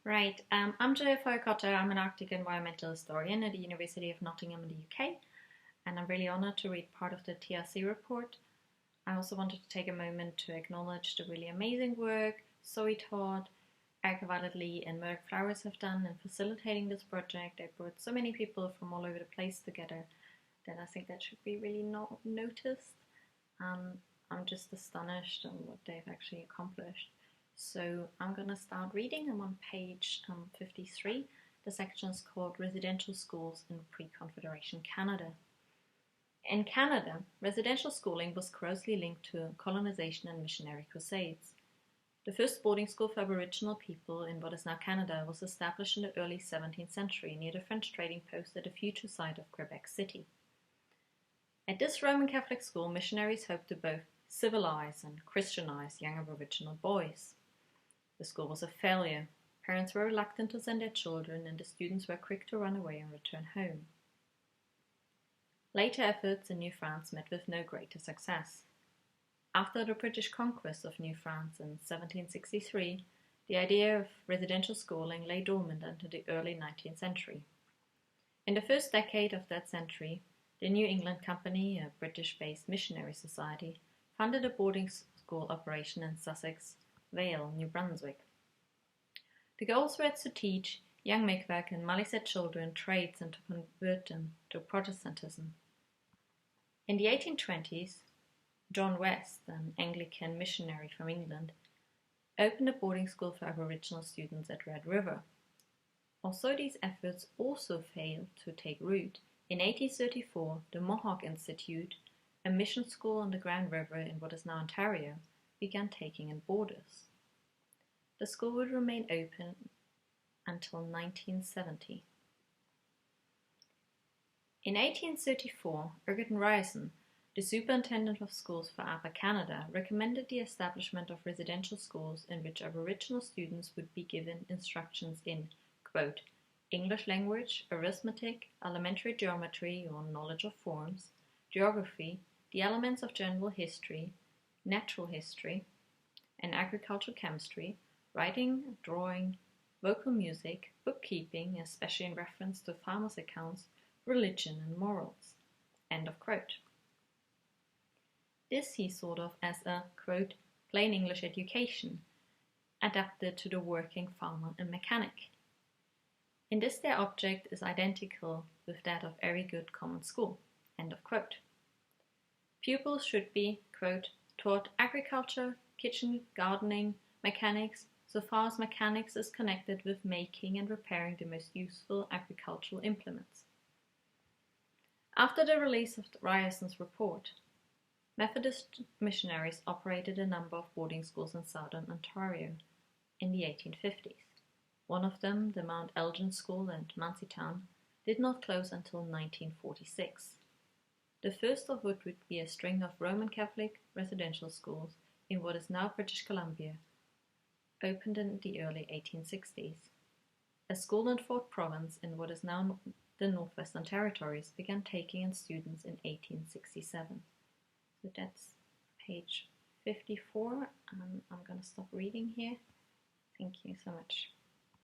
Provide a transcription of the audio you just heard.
Right, I'm Joe Cotter. I'm an Arctic environmental historian at the University of Nottingham in the UK, and I'm really honoured to read part of the TRC report. I also wanted to take a moment to acknowledge the really amazing work Zoe Todd, Erica Violet-Lee, and Merck Flowers have done in facilitating this project. They brought so many people from all over the place together that I think that should be really noticed. I'm just astonished on what they've actually accomplished. So I'm going to start reading. I'm on page 53. The section is called Residential Schools in Pre-Confederation Canada. In Canada, residential schooling was closely linked to colonization and missionary crusades. The first boarding school for Aboriginal people in what is now Canada was established in the early 17th century near the French trading post at the future site of Quebec City. At this Roman Catholic school, missionaries hoped to both civilize and Christianize young Aboriginal boys. The school was a failure. Parents were reluctant to send their children, and the students were quick to run away and return home. Later efforts in New France met with no greater success. After the British conquest of New France in 1763, the idea of residential schooling lay dormant until the early 19th century. In the first decade of that century, the New England Company, a British-based missionary society, funded a boarding school operation in Sussex Vale, New Brunswick. The goals were to teach young Mi'kmaq and Maliseet children trades and to convert them to Protestantism. In the 1820s, John West, an Anglican missionary from England, opened a boarding school for Aboriginal students at Red River. Although these efforts also failed to take root, in 1834 the Mohawk Institute, a mission school on the Grand River in what is now Ontario, began taking in boarders. The school would remain open until 1970. In 1834, Egerton Ryerson, the superintendent of schools for Upper Canada, recommended the establishment of residential schools in which Aboriginal students would be given instructions in, quote, English language, arithmetic, elementary geometry or knowledge of forms, geography, the elements of general history, natural history, and agricultural chemistry, writing, drawing, vocal music, bookkeeping, especially in reference to farmers' accounts, religion and morals. End of quote. This he thought of as a, quote, plain English education, adapted to the working farmer and mechanic. In this their object is identical with that of every good common school. End of quote. Pupils should be, quote, taught agriculture, kitchen, gardening, mechanics, so far as mechanics is connected with making and repairing the most useful agricultural implements. After the release of Ryerson's report, Methodist missionaries operated a number of boarding schools in southern Ontario in the 1850s. One of them, the Mount Elgin School at Munseytown, did not close until 1946. The first of which would be a string of Roman Catholic residential schools in what is now British Columbia, opened in the early 1860s. A school in Fort Province in what is now the Northwestern Territories began taking in students in 1867. So that's page 54, and I'm going to stop reading here. Thank you so much.